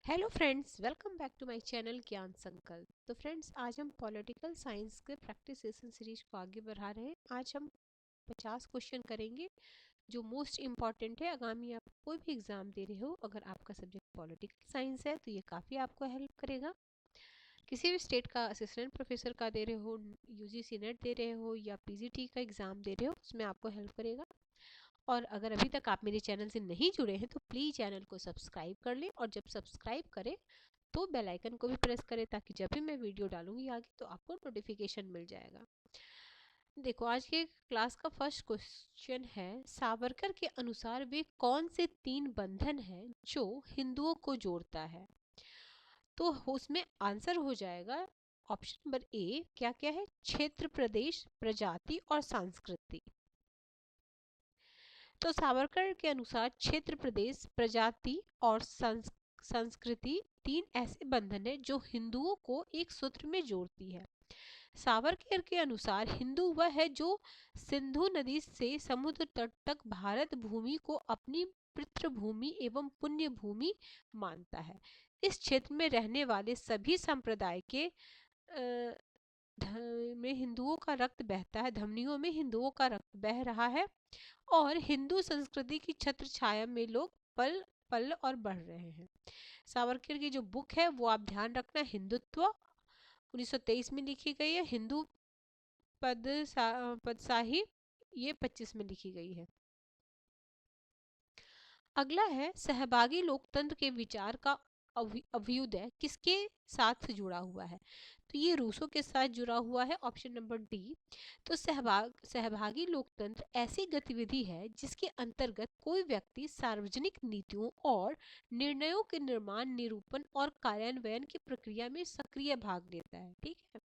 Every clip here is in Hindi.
Hello friends, welcome back to my channel Gyan Sankalp. तो फ्रेंड्स, आज हम पॉलिटिकल साइंस के प्रैक्टिस सेशन सीरीज को आगे बढ़ा रहे हैं। आज हम 50 क्वेश्चन करेंगे जो मोस्ट इम्पॉर्टेंट है। आगामी आप कोई भी एग्जाम दे रहे हो, अगर आपका सब्जेक्ट पॉलिटिकल साइंस है तो ये काफ़ी आपको हेल्प करेगा। किसी भी स्टेट का असिस्टेंट प्रोफेसर का दे रहे हो, यूजीसी नेट दे रहे हो या पीजीटी का एग्ज़ाम दे रहे हो, उसमें आपको हेल्प करेगा। और अगर अभी तक आप मेरे चैनल से नहीं जुड़े हैं तो प्लीज़ चैनल को सब्सक्राइब कर लें, और जब सब्सक्राइब करें तो बेल आइकन को भी प्रेस करें ताकि जब भी मैं वीडियो डालूंगी आगे तो आपको नोटिफिकेशन मिल जाएगा। देखो, आज के क्लास का फर्स्ट क्वेश्चन है, सावरकर के अनुसार वे कौन से 3 बंधन हैं जो हिंदुओं को जोड़ता है। तो उसमें आंसर हो जाएगा ऑप्शन नंबर ए। क्या क्या है? क्षेत्र, प्रदेश, प्रजाति और संस्कृति। तो सावरकर के अनुसार क्षेत्र, प्रदेश, प्रजाति और संस्कृति 3 ऐसे बंधन है जो हिंदुओं को एक सूत्र में जोड़ती है। सावरकर के अनुसार हिंदू वह है जो सिंधु नदी से समुद्र तट तक भारत भूमि को अपनी पितृभूमि एवं पुण्य भूमि मानता है। इस क्षेत्र में रहने वाले सभी संप्रदाय के में हिंदुओं का रक्त बहता है, धमनियों में हिंदुओं का रक्त बह रहा है, और हिंदू संस्कृति की छत्र छाया में लोग पल पल और बढ़ रहे हैं। सावरकर की जो बुक है वो आप ध्यान रखना, हिंदुत्व 1923 में लिखी गई है। हिंदू पदशाही ये 25 में लिखी गई है। अगला है, सहभागी लोकतंत्र के विचार का अभ्युदय किसके साथ जुड़ा हुआ है। तो ये रूसो के साथ जुड़ा हुआ है, ऑप्शन नंबर डी। तो सहभागी लोकतंत्र ऐसी गतिविधि है जिसके अंतर्गत कोई व्यक्ति सार्वजनिक नीतियों और निर्णयों के निर्माण, निरूपण और कार्यान्वयन की प्रक्रिया में सक्रिय भाग लेता है। ठीक है।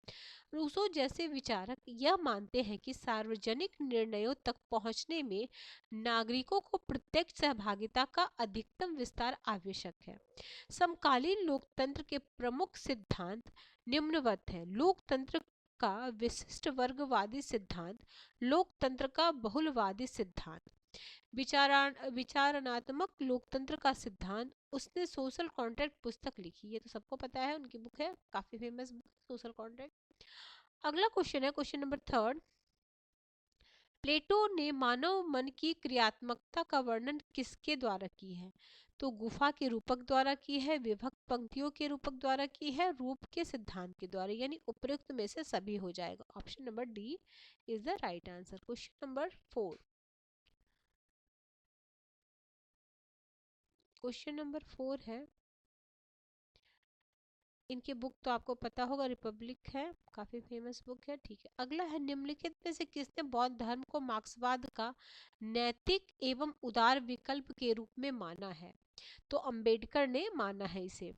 रूसो जैसे विचारक यह मानते हैं कि सार्वजनिक निर्णयों तक पहुंचने में नागरिकों को प्रत्यक्ष सहभागिता का अधिकतम विस्तार आवश्यक है। समकालीन लोकतंत्र के प्रमुख सिद्धांत निम्नवत हैं। लोकतंत्र का विशिष्ट वर्गवादी सिद्धांत, लोकतंत्र का बहुलवादी सिद्धांत, विचारणात्मक लोकतंत्र का सिद्धांत। उसने सोशल कॉन्ट्रैक्ट पुस्तक लिखी है, तो सबको पता है, उनकी बुक है, काफी फेमस बुक, सोशल कॉन्ट्रैक्ट। अगला क्वेश्चन है क्वेश्चन नंबर 3। प्लेटो ने मानव मन की क्रियात्मकता का वर्णन किसके द्वारा की है। तो गुफा के रूपक द्वारा की है, विभक्त पंक्तियों के रूपक द्वारा की है, रूप के सिद्धांत के द्वारा, यानी उपयुक्त में से सभी हो जाएगा। Option number D is the right answer. Question number 4। Question number 4 है, इनकी बुक तो आपको पता होगा, रिपब्लिक है, काफी फेमस बुक है। ठीक है। अगला है, निम्नलिखित में से किसने बौद्ध धर्म को मार्क्सवाद का नैतिक एवं उदार विकल्प के रूप में माना है। तो अंबेडकर ने माना है इसे।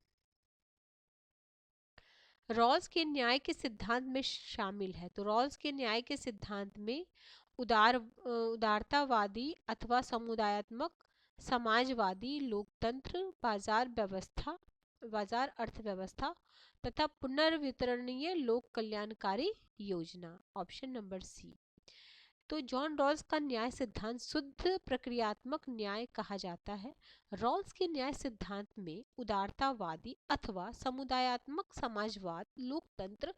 रॉल्स के न्याय के सिद्धांत में शामिल है। तो रॉल्स के न्याय के सिद्धांत में उदारतावादी अथवा समुदायात्मक, समाजवादी, लोकतंत्र, बाजार अर्थव्यवस्था तथा पुनर्वितरणीय लोक कल्याणकारी योजना, ऑप्शन नंबर सी। तो जॉन रॉल्स का न्याय सिद्धांत शुद्ध प्रक्रियात्मक न्याय कहा जाता है। रॉल्स के न्याय सिद्धांत में उदारतावादी अथवा समुदायात्मक, समाजवाद, लोकतंत्र,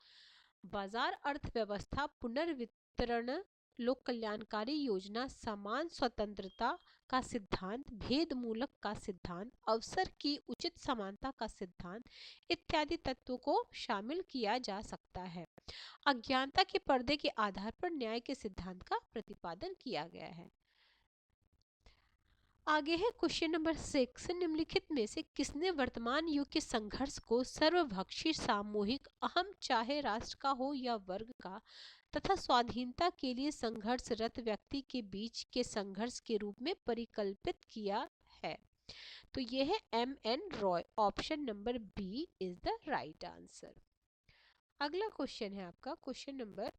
बाजार अर्थव्यवस्था, पुनर्वितरण, लोक कल्याणकारी योजना, समान स्वतंत्रता का सिद्धांत, भेद मूलक का सिद्धांत, अवसर की उचित समानता का सिद्धांत इत्यादि तत्वों को शामिल किया जा सकता है। अज्ञानता के पर्दे के आधार पर न्याय के सिद्धांत का प्रतिपादन किया गया है। आगे है क्वेश्चन नंबर 6। निम्नलिखित में से किसने वर्तमान युग के संघर्ष को सर्वभक्षी, सामूहिक, अहम चाहे राष्ट्र का हो या वर्ग का, तथा स्वाधीनता के लिए संघर्षरत व्यक्ति के बीच के संघर्ष के रूप में परिकल्पित किया है। तो यह है M.N. Roy. Option number B is the right answer. अगला क्वेश्चन है आपका क्वेश्चन नंबर,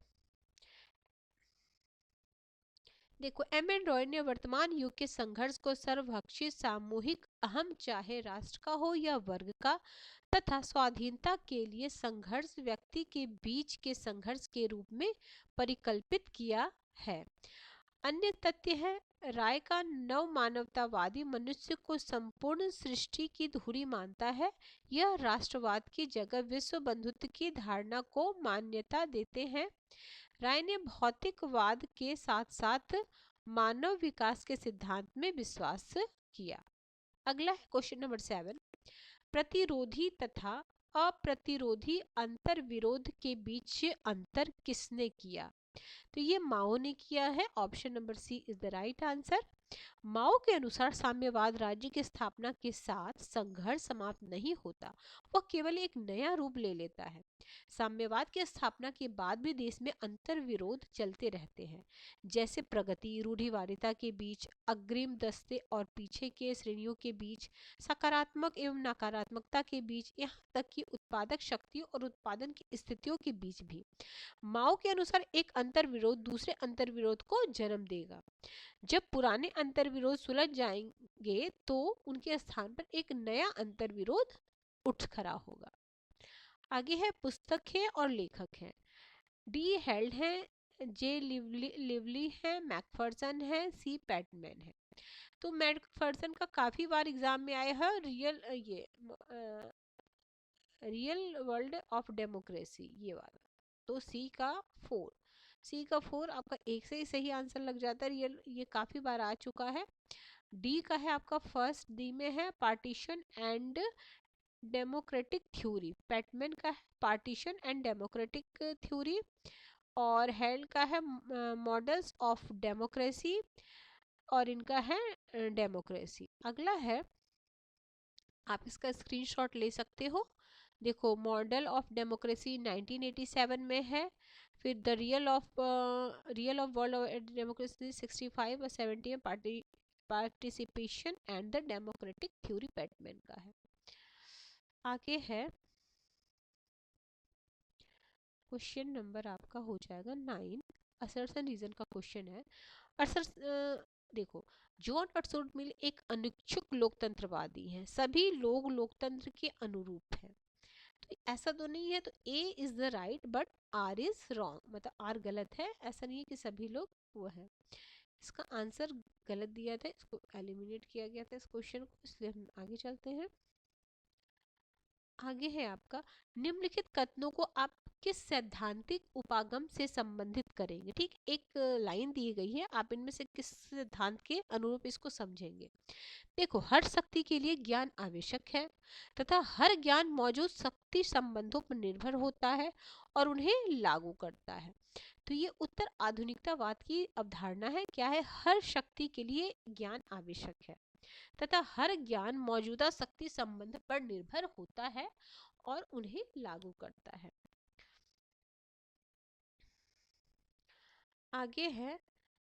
देखो, M.N. रॉय ने वर्तमान युग के संघर्ष को सर्वभक्षी, सामूहिक, अहम चाहे राष्ट्र का हो या वर्ग का, तथा स्वाधीनता के लिए संघर्ष व्यक्ति के बीच के संघर्ष के रूप में परिकल्पित किया है। अन्य तथ्य है राय का नव मानवतावादी मनुष्य को संपूर्ण सृष्टि की धुरी मानता है। यह राष्ट्रवाद की जगह विश्व बंधुत्व की धारणा को मान्यता देते हैं। राय ने भौतिकवाद के साथ साथ मानव विकास के सिद्धांत में विश्वास किया। अगला है क्वेश्चन नंबर 7। प्रतिरोधी तथा अप्रतिरोधी अंतर विरोध के बीच अंतर किसने किया? तो ये माओ ने किया है। Option number C is the right answer. Mao के अनुसार साम्यवाद राज्य की स्थापना के साथ संघर्ष समाप्त नहीं होता, वह केवल एक नया रूप ले लेता है। साम्यवाद की स्थापना के बाद भी देश में अंतर विरोध चलते रहते हैं, जैसे प्रगति रूढ़िवादिता के बीच, अग्रिम दस्ते और पीछे के श्रेणियों के बीच, सकारात्मक एवं नकारात्मकता के बीच, यहाँ तक कि उत्पादक शक्तियों और उत्पादन की स्थितियों के बीच भी। माओ के अनुसार एक अंतर विरोध दूसरे अंतर विरोध को जन्म देगा। जब पुराने अंतर विरोध सुलझ जाएंगे तो उनके स्थान पर एक नया अंतर विरोध उठ खड़ा होगा। आगे है पुस्तक है और लेखक है। डी हेल्ड है, जे लिवली है, मैकफर्सन है, सी पैटमैन है। तो मैकफर्सन का काफी बार एग्जाम में आया है। रियल वर्ल्ड ऑफ डेमोक्रेसी ये वाला। तो सी का 4 आपका एक से ही सही आंसर लग जाता है। ये काफी बार आ चुका है। डी का है आपका फर्स्ट, डी में है partition and democratic theory. PadMan का है पार्टीशन एंड डेमोक्रेटिक थ्योरी। और हेल्ड का है मॉडल्स ऑफ डेमोक्रेसी, और इनका है डेमोक्रेसी। अगला है, आप इसका स्क्रीनशॉट ले सकते हो। देखो, मॉडल ऑफ डेमोक्रेसी 1987 में है। फिर the real of world of democracy 65 और 70 में participation and the democratic theory PadMan का है। आगे है क्वेश्चन नंबर आपका हो जाएगा 9। असर्शन रीजन का क्वेश्चन है। देखो, जॉन स्टुअर्ट मिल एक अनिच्छुक लोकतंत्रवादी हैं। सभी लोग लोकतंत्र के अनुरूप हैं। तो ऐसा तो नहीं है, तो A is the right but R is wrong, मतलब आर गलत है। ऐसा नहीं है कि सभी लोग वो है। इसका आंसर गलत दिया था, इसको एलिमिनेट किया गया था इस क्वेश्चन को, इसलिए हम आगे चलते हैं। आगे है आपका, निम्नलिखित कथनों को आप किस सैद्धांतिक उपागम से संबंधित करेंगे। ठीक, एक लाइन दी गई है, आप इनमें से किस सिद्धांत के अनुरूप इसको समझेंगे। देखो, हर शक्ति के लिए ज्ञान आवश्यक है तथा हर ज्ञान मौजूद शक्ति संबंधों पर निर्भर होता है और उन्हें लागू करता है। तो ये उत्तर आधुनिकतावाद की अवधारणा है। क्या है? हर शक्ति के लिए ज्ञान आवश्यक है तथा हर ज्ञान मौजूदा शक्ति संबंध पर निर्भर होता है और उन्हें लागू करता है। आगे है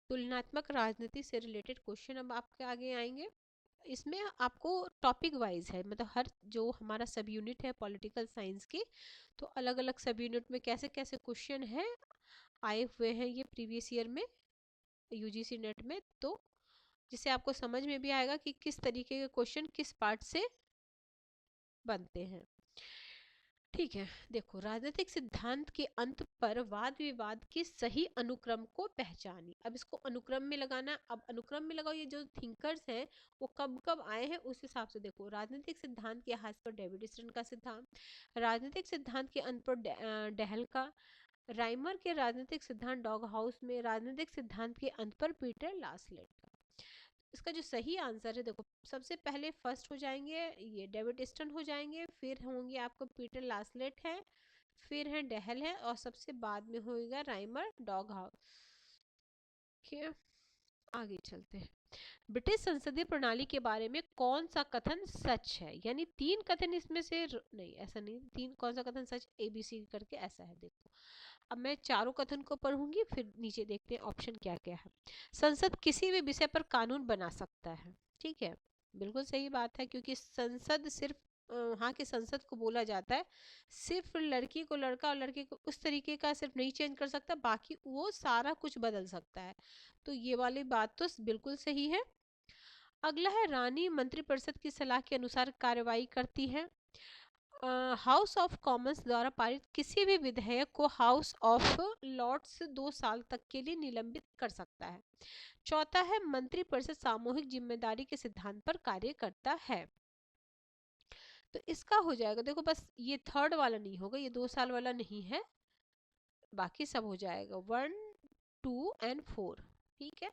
तुलनात्मक राजनीति से रिलेटेड क्वेश्चन, अब आपके आगे आएंगे। इसमें आपको टॉपिक वाइज है, मतलब हर जो हमारा सब यूनिट है पॉलिटिकल साइंस की, तो अलग अलग सब यूनिट में कैसे कैसे क्वेश्चन है आए हुए हैं ये प्रीवियस ईयर में यूजीसी नेट में, तो जिससे आपको समझ में भी आएगा कि किस तरीके के क्वेश्चन किस पार्ट से बनते हैं। ठीक है, देखो, राजनीतिक सिद्धांत के अंत पर वाद विवाद के सही अनुक्रम को पहचानी। अब इसको अनुक्रम में लगाना, अब अनुक्रम में लगाओ, ये जो थिंकर्स हैं वो कब कब आए हैं उस हिसाब से देखो। राजनीतिक सिद्धांत के आधार पर डेविड स्टर्न का सिद्धांत, राजनीतिक सिद्धांत के अंत पर डेहल का, राइमर के राजनीतिक सिद्धांत डॉग हाउस में, राजनीतिक सिद्धांत के अंत पर पीटर लासलेट का। इसका जो सही आंसर है, देखो, सबसे पहले फर्स्ट हो जाएंगे ये डेविड स्टर्न हो जाएंगे, फिर होंगे आपको पीटर लासलेट है, फिर है डेहल है, और सबसे बाद में होगा राइमर डॉग हाउस। आगे चलते हैं। ब्रिटिश संसदीय प्रणाली के बारे में कौन सा कथन सच है? यानी 3 कथन इसमें से नहीं, ऐसा नहीं, 3 कौन सा कथन सच, ABC करके ऐसा है। देखो, अब मैं चारों कथन को पढ़ूंगी, फिर नीचे देखते हैं ऑप्शन क्या क्या है। संसद किसी भी विषय पर कानून बना सकता है। ठीक है, बिल्कुल सही बात है, क्योंकि संसद सिर्फ वहाँ के संसद को बोला जाता है, सिर्फ लड़की को लड़का और लड़के को उस तरीके का सिर्फ नहीं चेंज कर सकता, बाकी वो सारा कुछ बदल सकता है। तो ये वाली बात तो बिल्कुल सही है। अगला है, रानी मंत्रिपरिषद की सलाह के अनुसार कार्रवाई करती है। हाउस ऑफ कॉमन्स द्वारा पारित किसी भी विधेयक को हाउस ऑफ लॉर्ड्स 2 साल तक के लिए निलंबित कर सकता है। चौथा है मंत्रिपरिषद सामूहिक जिम्मेदारी के सिद्धांत पर कार्य करता है। तो इसका हो जाएगा, देखो बस ये थर्ड वाला नहीं होगा, ये 2 साल वाला नहीं है, बाकी सब हो जाएगा 1, 2 एंड 4। ठीक है,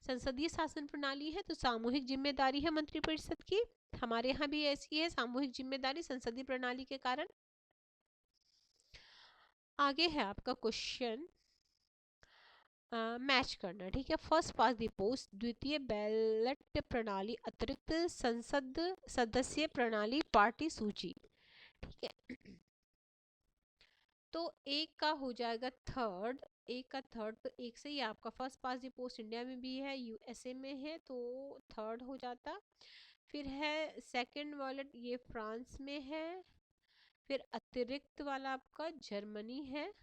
संसदीय शासन प्रणाली है तो सामूहिक जिम्मेदारी है मंत्रिपरिषद की, हमारे यहाँ भी ऐसी है सामूहिक जिम्मेदारी संसदीय प्रणाली के कारण। आगे है आपका क्वेश्चन मैच करना। ठीक है, फर्स्ट पास द पोस्ट, द्वितीय बैलेट प्रणाली, अतिरिक्त संसद सदस्य प्रणाली, पार्टी सूची। ठीक है, तो एक का हो जाएगा थर्ड, एक का थर्ड, तो एक से ही आपका first pass the post India में भी है, यूएसए में है, तो थर्ड हो जाता। फिर है सेकंड वालेट, ये फ्रांस में है। फिर अतिरिक्त वाला आपका जर्मनी है,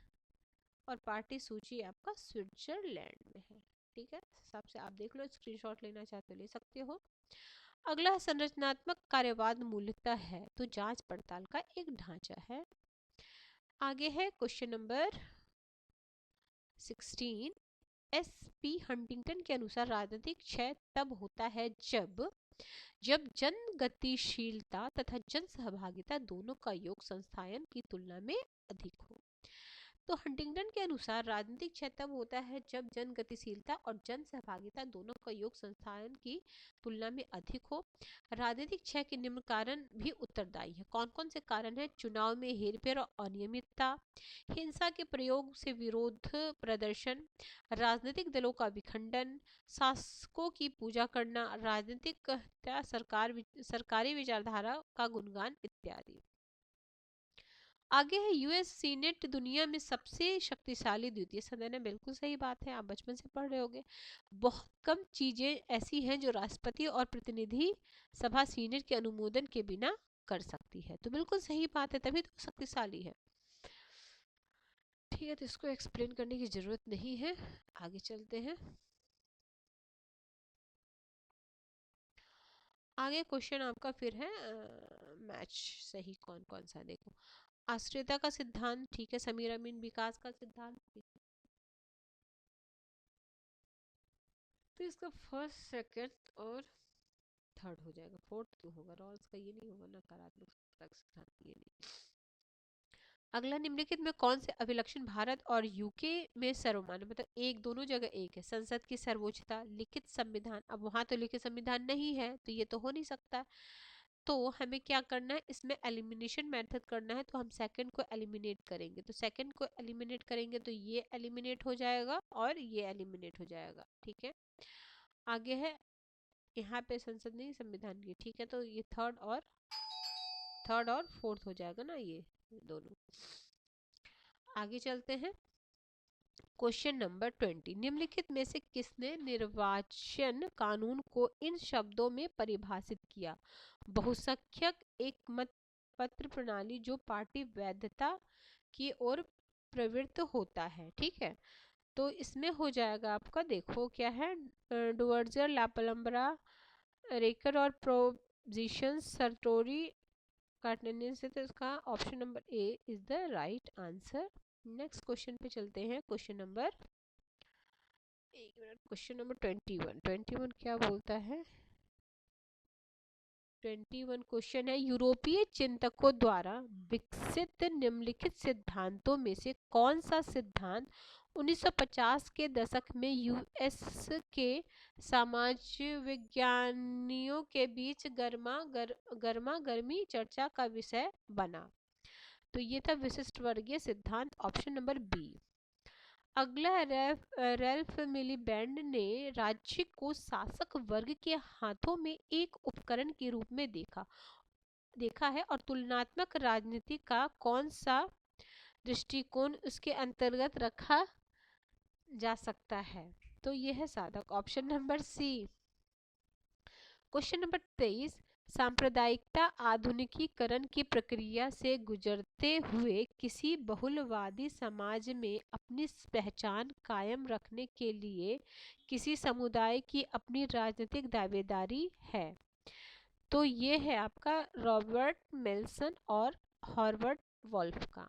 और पार्टी सूची आपका स्विट्जरलैंड में है। ठीक है, हिसाब से आप देख लो, स्क्रीनशॉट लेना चाहते हो ले सकते हो। अगला संरचनात्मक कार्यवाद मूलतः है तो जांच पड़ताल का एक ढांचा है। आगे है question number 16, S P Huntington के अनुसार राजनीतिक क्षय तब होता है जब जन गतिशीलता तथा जन सहभागिता दोनों का योग संस्थायन की तुलना में अधिक हो। तो हंटिंगटन के अनुसार राजनीतिक क्षय तब होता है जब जन गतिशीलता और जन सहभागिता दोनों का योग संस्थान की तुलना में अधिक हो। राजनीतिक क्षय के निम्न कारण भी उत्तरदायी है। कौन कौन से कारण है? चुनाव में हेरफेर और अनियमितता, हिंसा के प्रयोग से विरोध प्रदर्शन, राजनीतिक दलों का विखंडन, शासकों की पूजा करना, राजनीतिक हत्या, सरकारी विचारधारा का गुणगान इत्यादि। आगे है यूएस सीनेट दुनिया में सबसे शक्तिशाली द्वितीय सदन है। बिल्कुल सही बात है, आप बचपन से पढ़ रहे होगे। बहुत कम चीजें ऐसी हैं जो राष्ट्रपति और प्रतिनिधि सभा सीनेट के अनुमोदन के बिना कर सकती है, तो बिल्कुल सही बात है, तभी तो शक्तिशाली है। ठीक है, तो इसको एक्सप्लेन करने की जरूरत नहीं है, आगे चलते हैं। आगे क्वेश्चन आपका फिर है मैच सही कौन कौन सा, देखो आश्रयता का सिद्धांत, ठीक है, समीर अमीन विकास का सिद्धांत, तो इसका फर्स्ट सेकंड और थर्ड हो जाएगा, फोर्थ क्यों होगा, रॉल्स का ये नहीं होगा, नकारात्मक सिद्धांत ये नहीं। अगला, निम्नलिखित में कौन से अभिलक्षण भारत और यूके में सर्वमान्य, मतलब एक दोनों जगह एक है, संसद की सर्वोच्चता, लिखित संविधान, अब वहां तो लिखित संविधान नहीं है तो ये तो हो नहीं सकता, तो हमें क्या करना है, इसमें एलिमिनेशन मेथड करना है, तो हम सेकंड को एलिमिनेट करेंगे, तो सेकंड को एलिमिनेट करेंगे तो ये एलिमिनेट हो जाएगा और ये एलिमिनेट हो जाएगा। ठीक है, आगे है यहाँ पे संसद नहीं संविधान की, ठीक है, तो ये थर्ड और फोर्थ हो जाएगा ना, ये दोनों। आगे चलते हैं, क्वेश्चन नंबर 20, निम्नलिखित में से किसने निर्वाचन कानून को इन शब्दों में परिभाषित किया? बहुसंख्यक एकमत पत्र प्रणाली जो पार्टी वैधता की ओर प्रवृत्त होता है। ठीक है, तो इसमें हो जाएगा आपका, देखो क्या है, डुवर्जर, लापलम्बरा, रेकर और प्रोजिशन सर्टोरी काटने से, तो इसका option number A is the right answer. Next question पे चलते हैं, क्वेश्चन नंबर 21 क्या बोलता है? 21 क्वेश्चन है, यूरोपीय चिंतकों द्वारा विकसित निम्नलिखित सिद्धांतों में से कौन सा सिद्धांत 1950 के दशक में यूएस के समाज विज्ञानियों के बीच गर्मा गर्मी चर्चा का विषय बना? तो ये था विशिष्ट वर्गीय सिद्धांत, ऑप्शन नंबर बी। अगला, रैल्फ मिलीबैंड ने राज्य को शासक वर्ग के हाथों में एक उपकरण के रूप में देखा है, और तुलनात्मक राजनीति का कौन सा दृष्टिकोण उसके अंतर्गत रखा जा सकता है? तो यह है साधक, option number C. Question number 23, सांप्रदायिकता आधुनिकीकरण की प्रक्रिया से गुजरते हुए किसी बहुलवादी समाज में अपनी पहचान कायम रखने के लिए किसी समुदाय की अपनी राजनीतिक दावेदारी है। तो ये है आपका रॉबर्ट मिल्सन और हॉर्वर्ड वॉल्फ का।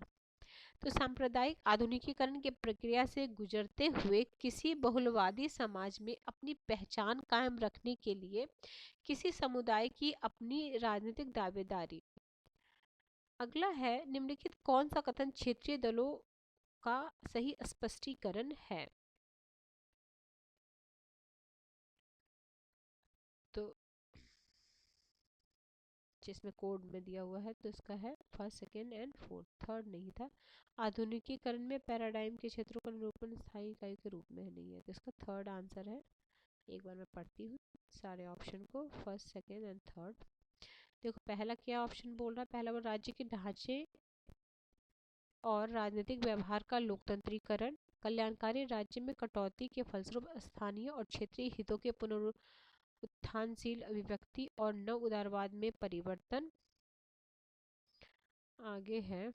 तो सांप्रदायिक आधुनिकीकरण की प्रक्रिया से गुजरते हुए किसी बहुलवादी समाज में अपनी पहचान कायम रखने के लिए किसी समुदाय की अपनी राजनीतिक दावेदारी। अगला है, निम्नलिखित कौन सा कथन क्षेत्रीय दलों का सही स्पष्टीकरण है? तो जिसमें कोड में दिया हुआ है तो इसका है first, second and fourth, third नहीं था। आधुनिकीकरण में पैराडाइम के क्षेत्रों का निरूपण स्थायी इकाई के रूप में नहीं है, तो इसका थर्ड आंसर है। एक बार मैं पढ़ती हूँ सारे ऑप्शन को, फर्स्ट, सेकेंड एंड थर्ड। देखो पहला क्या ऑप्शन बोल रहा है, पहला वो राज्य के ढांचे और राजनीतिक व्यवहार का लोकतंत्रीकरण, कल्याणकारी राज्य में कटौती के फलस्वरूप स्थानीय और क्षेत्रीय हितों के पुनरुत्थानशील अभिव्यक्ति और नव उदारवाद में परिवर्तन। आगे है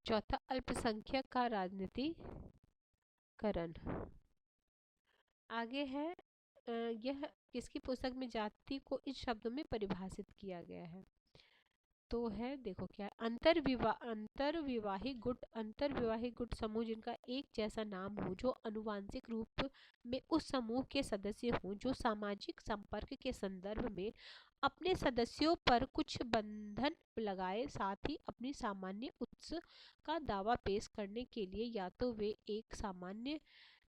चौथा, अल्पसंख्यक का राजनीतिकरण। आगे है यह किसकी पुस्तक में जाति को इस शब्दों में परिभाषित किया गया है? तो है देखो क्या, अंतरविवाही गुट समूह जिनका एक जैसा नाम हो, जो अनुवांशिक रूप में उस समूह के सदस्य हों, जो सामाजिक संपर्क के संदर्भ में अपने सदस्यों पर कुछ बंधन लगाए, साथ ही अपनी सामान्य उत्स का दावा पेश करने के लिए या तो वे एक सामान्य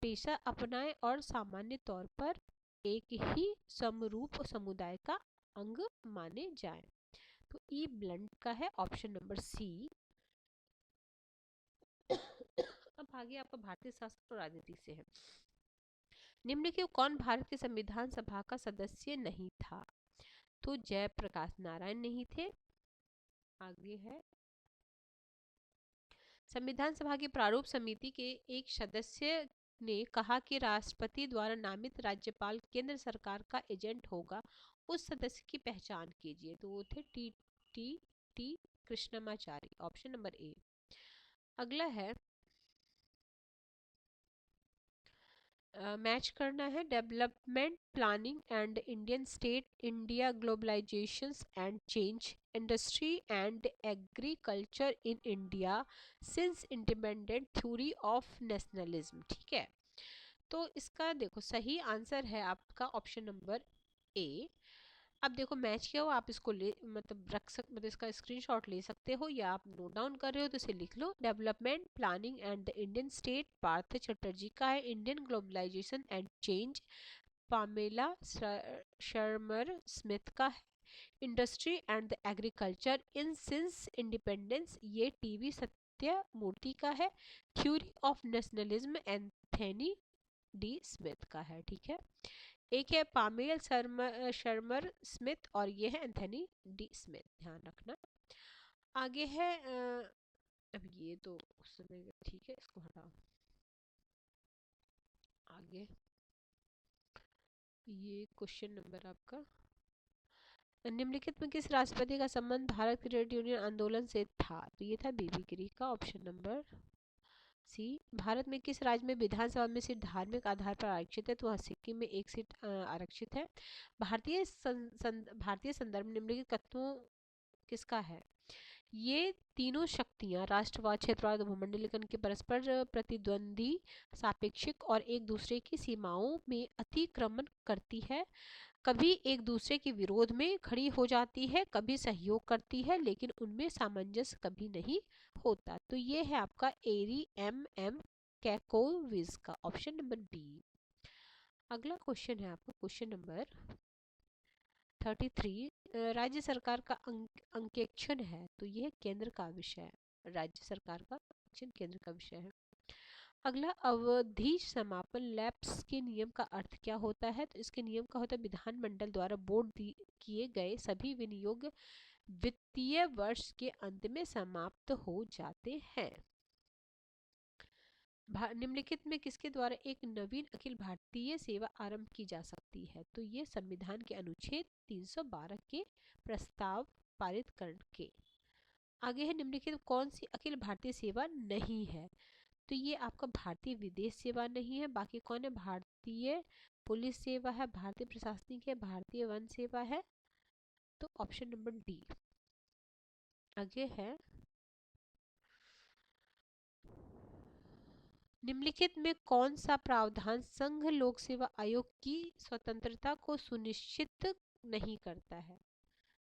पेशा अपनाएं और सामान्य तौर पर एक ही समरूप समुदाय का अंग माने जाएं। तो ई ब्लंट का है ऑप्शन नंबर सी। अब आगे आपका भारतीय शास्त्र और राजनीति से है। निम्नलिखित कौन भारत के संविधान सभा का सदस्य नहीं था? तो जयप्रकाश नारायण नहीं थे। आगे है संविधान सभा की प्रारूप समिति के एक सदस्य ने कहा कि राष्ट्रपति द्वारा नामित राज्यपाल केंद्र सरकार का एजेंट होगा, उस सदस्य की पहचान कीजिए। तो वो थे T T T Krishnamachari, option number A. अगला है मैच करना है, development planning and Indian state, India globalisations and change, industry and agriculture in India since independent, theory of nationalism. ठीक है, तो इसका देखो सही आंसर है आपका ऑप्शन नंबर ए। अब देखो मैच किया हो, आप इसको ले मतलब रख सक मतलब इसका स्क्रीनशॉट ले सकते हो, या आप नोट डाउन कर रहे हो तो इसे लिख लो। Development planning and the Indian state Partha Chatterjee का है, Indian globalisation and change Pamela Sharmer Smith का है, industry and the agriculture in since independence ये टीवी सत्य मूर्ति का है, theory of nationalism Anthony D Smith का है। ठीक है, एक है पामेल शर्मर स्मिथ और ये है एंथनी डी स्मिथ, ध्यान रखना। आगे है अब ये तो उस समय ठीक है, इसको हटाओ। आगे ये क्वेश्चन नंबर आपका, निम्नलिखित में किस राष्ट्रपति का संबंध भारत क्रेडिट यूनियन आंदोलन से था? तो ये था बीबी गिरी का, ऑप्शन नंबर सी। भारत में किस राज्य में विधानसभा में सीट धार्मिक आधार पर आरक्षित है? तो वह सिक्किम में एक सीट आरक्षित है। भारतीय संदर्भ निम्नलिखित कथनों किसका है? ये तीनों शक्तियां राष्ट्रवाद, क्षेत्रवाद और भूमंडलीकरण के परस्पर प्रतिद्वंदी, सापेक्षिक और एक दूसरे की सीमाओं में अतिक्रमण करती है, कभी एक दूसरे के विरोध में खड़ी हो जाती है, कभी सहयोग करती है, लेकिन उनमें सामंजस्य कभी नहीं होता। तो ये है आपका एरी एम कैकोविज का, ऑप्शन नंबर बी। अगला क्वेश्चन है आपका क्वेश्चन नंबर 33, राज्य सरकार का अंकेक्षण है, तो यह केंद्र का विषय है। राज्य सरकार का अंकेक्षण केंद्र का विषय है। अगला, अवधि समापन लैप्स के नियम का अर्थ क्या होता है? तो इसके नियम का होता है विधानमंडल द्वारा बोर्ड किए गए सभी विनियोग वित्तीय वर्ष के अंत में समाप्त हो जाते हैं। निम्नलिखित में किसके द्वारा एक नवीन अखिल भारतीय सेवा आरंभ की जा सकती है? तो ये संविधान के अनुच्छेद 312 के प्रस्ताव पारित करके। आगे है निम्नलिखित कौन सी अखिल भारतीय सेवा नहीं है? तो ये आपका भारतीय विदेश सेवा नहीं है। बाकी कौन है? भारतीय पुलिस सेवा है, भारतीय प्रशासनिक है, भारतीय वन सेवा है। तो ऑप्शन नंबर डी। आगे है, निम्नलिखित में कौन सा प्रावधान संघ लोक सेवा आयोग की स्वतंत्रता को सुनिश्चित नहीं करता है?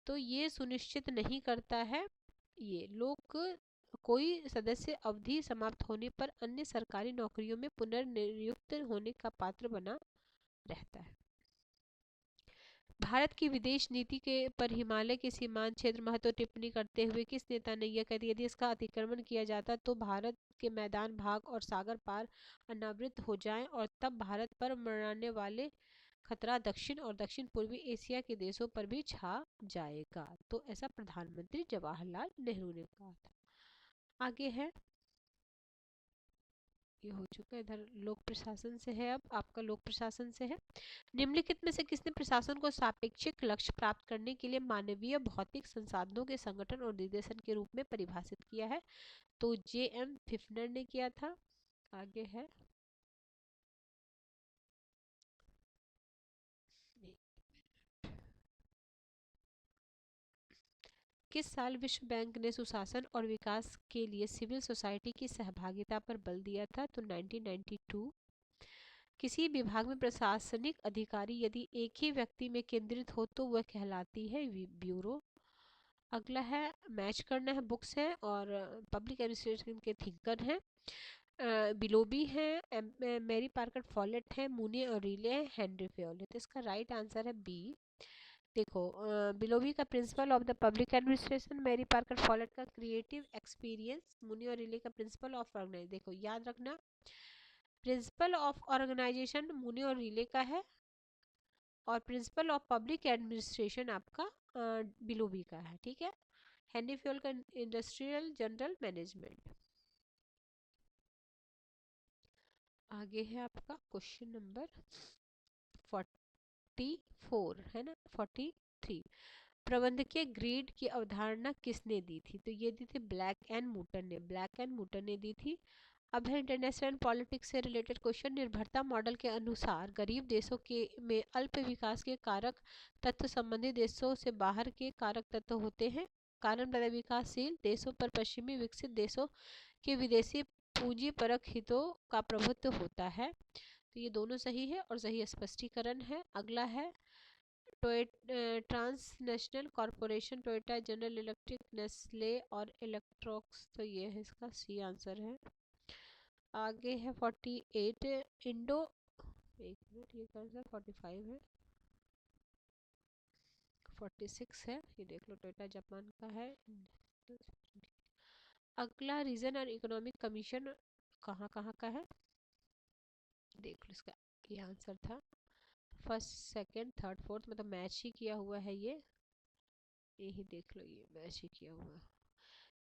तो ये सुनिश्चित नहीं करता है, ये लोग कोई सदस्य अवधि समाप्त होने पर अन्य सरकारी नौकरियों में पुनर्नियुक्त होने का पात्र बना रहता है। भारत की विदेश नीति के पर हिमालय के सीमांत क्षेत्र महत्व टिप्पणी करते हुए किस नेता ने यह कह दिया, यदि इसका अतिक्रमण किया जाता तो भारत के मैदान भाग और सागर पार अनावृत हो जाएं और तब भारत पर मंडराने वाले खतरा दक्षिण और दक्षिण पूर्वी एशिया के देशों पर भी छा जाएगा। तो ऐसा प्रधानमंत्री जवाहरलाल नेहरू ने कहा था। आगे है, ये हो चुका है, इधर लोक प्रशासन से है, अब आपका लोक प्रशासन से है। निम्नलिखित में से किसने प्रशासन को सापेक्षिक लक्ष्य प्राप्त करने के लिए मानवीय भौतिक संसाधनों के संगठन और निर्देशन के रूप में परिभाषित किया है? तो J.M. फिफ्नर ने किया था। आगे है, किस साल विश्व बैंक ने सुशासन और विकास के लिए सिविल सोसाइटी की सहभागिता पर बल दिया था? तो 1992। किसी विभाग में प्रशासनिक अधिकारी यदि एक ही व्यक्ति में केंद्रित हो तो वह कहलाती है ब्यूरो। अगला है, मैच करना है, बुक्स है और पब्लिक एडमिनिस्ट्रेशन के थिंकर हैं। बिलोबी है, मैरी पार्कर फॉलेट है, मूने और रिले है, हेनरी फेयोल है। तो इसका राइट आंसर है बी। देखो, बिलोबी का principle of the public administration, Mary Parker Follett का क्रिएटिव एक्सपीरियंस, मूने और रिले का प्रिंसिपल ऑफ ऑर्गेनाइज। देखो याद रखना, प्रिंसिपल ऑफ ऑर्गेनाइजेशन मूने और रिले का है और प्रिंसिपल ऑफ पब्लिक एडमिनिस्ट्रेशन आपका बिलोबी का है। ठीक है, हेनरी फ्योल का इंडस्ट्रियल जनरल मैनेजमेंट। आगे है आपका क्वेश्चन नंबर 44 है ना, 43। प्रबंधकीय ग्रेड की अवधारणा किसने दी थी? तो ये दी थी ब्लैक एंड मूटन ने, ब्लैक एंड मूटन ने दी थी। अब है इंटरनेशनल पॉलिटिक्स से रिलेटेड क्वेश्चन। निर्भरता मॉडल के अनुसार गरीब देशों के में अल्प विकास के कारक तत्व संबंधित देशों से बाहर के कारक तत्व होते हैं। कारण बड़ा विकासशील देशों पर पश्चिमी विकसित देशों के विदेशी पूंजी परक हितों का प्रभुत्व होता है। तो ये दोनों सही है और सही स्पष्टीकरण है। अगला है, transnational corporation Toyota, general electric, Nestle और इलेक्ट्रॉक्स। तो ये है इसका सी आंसर है। आगे है 48, इंडो, एक मिनट, ये कौन सा 45 है, 46 है, ये देख लो, टोयोटा जापान का है। अगला, रीजन और इकोनॉमिक कमीशन कहाँ कहाँ का है, देख लो, इसका ये आंसर था फर्स्ट सेकंड थर्ड फोर्थ, मतलब मैच ही किया हुआ है ये देख लो, ये मैच ही किया हुआ है।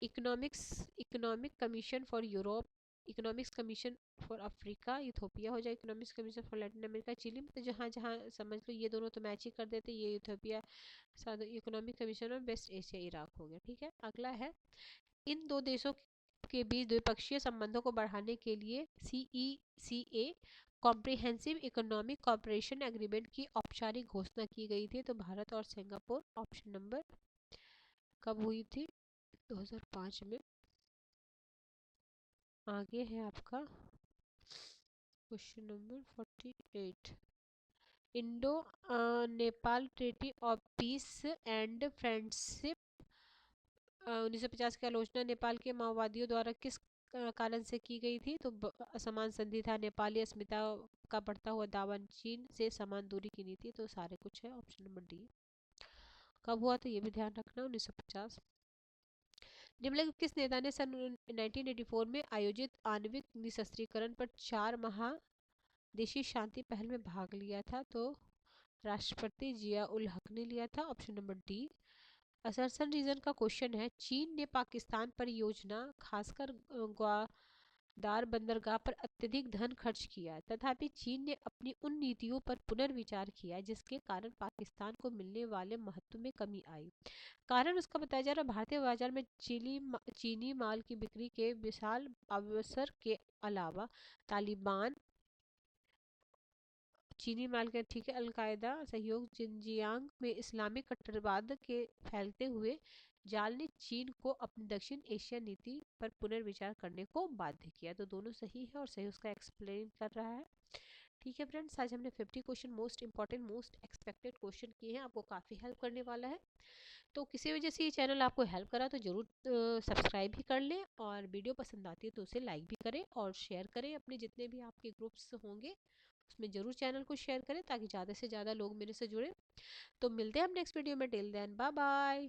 Economics, economic commission for Europe, economics commission for Africa, Ethiopia हो जाए, economics commission for Latin America, Chile. तो जहाँ जहाँ समझ लो ये दोनों तो मैच ही कर देते, ये Ethiopia, economic commission of West Asia, Iraq हो गया। ठीक है, अगला है, इन दो देशों के बीच द्विपक्षीय संबंधों को बढ़ाने के लिए CECA comprehensive economic cooperation agreement की औपचारिक घोषणा की गई थी। तो भारत और सिंगापुर, ऑप्शन नंबर, कब हुई थी? 2005 में। आगे है आपका question number 48, Indo Nepal treaty of peace and friendship 1950 की आलोचना नेपाल के माओवादियों द्वारा किस कारण से की गई थी? तो असमान संधि था, नेपाली अस्मिता का बढ़ता हुआ दावा, चीन से समान दूरी की नीति। तो सारे कुछ है, ऑप्शन नंबर डी। कब हुआ तो ये भी ध्यान रखना, 1950। निम्नलिखित किस नेता ने सन 1984 में आयोजित आणविक निशस्त्रीकरण पर 4 महादेशी शांति पहल में भाग लिया था? तो राष्ट्रपति जिया उल हक ने लिया था, ऑप्शन नंबर डी। असरसन रीजन का क्वेश्चन है, चीन ने पाकिस्तान परियोजना खासकर ग्वादार बंदरगाह पर अत्यधिक धन खर्च किया, तथापि चीन ने अपनी उन नीतियों पर पुनर्विचार किया जिसके कारण पाकिस्तान को मिलने वाले महत्व में कमी आई। कारण उसका बताया जा रहा है, भारतीय बाजार में चीनी माल की बिक्री के विशाल अवसर के अलावा तालिबान चीनी माल का, ठीक है। अलकायदा सहयोग, जिनजियांग में इस्लामिक कट्टरवाद के फैलते हुए जाल ने चीन को अपनी दक्षिण एशिया नीति पर पुनर्विचार करने को बाध्य किया। तो दोनों सही है और सही उसका एक्सप्लेन कर रहा है। ठीक है फ्रेंड्स, आज हमने 50 question most important most expected question किए हैं, आपको काफ़ी हेल्प करने वाला है। तो किसी वजह से ये चैनल आपको हेल्प करा तो ज़रूर सब्सक्राइब भी कर लें, और वीडियो पसंद आती है तो उसे लाइक भी करें और शेयर करें। अपने जितने भी आपके ग्रुप्स होंगे उसमें ज़रूर चैनल को शेयर करें ताकि ज़्यादा से ज़्यादा लोग मेरे से जुड़े। तो मिलते हैं हम नेक्स्ट वीडियो में। Till then bye bye.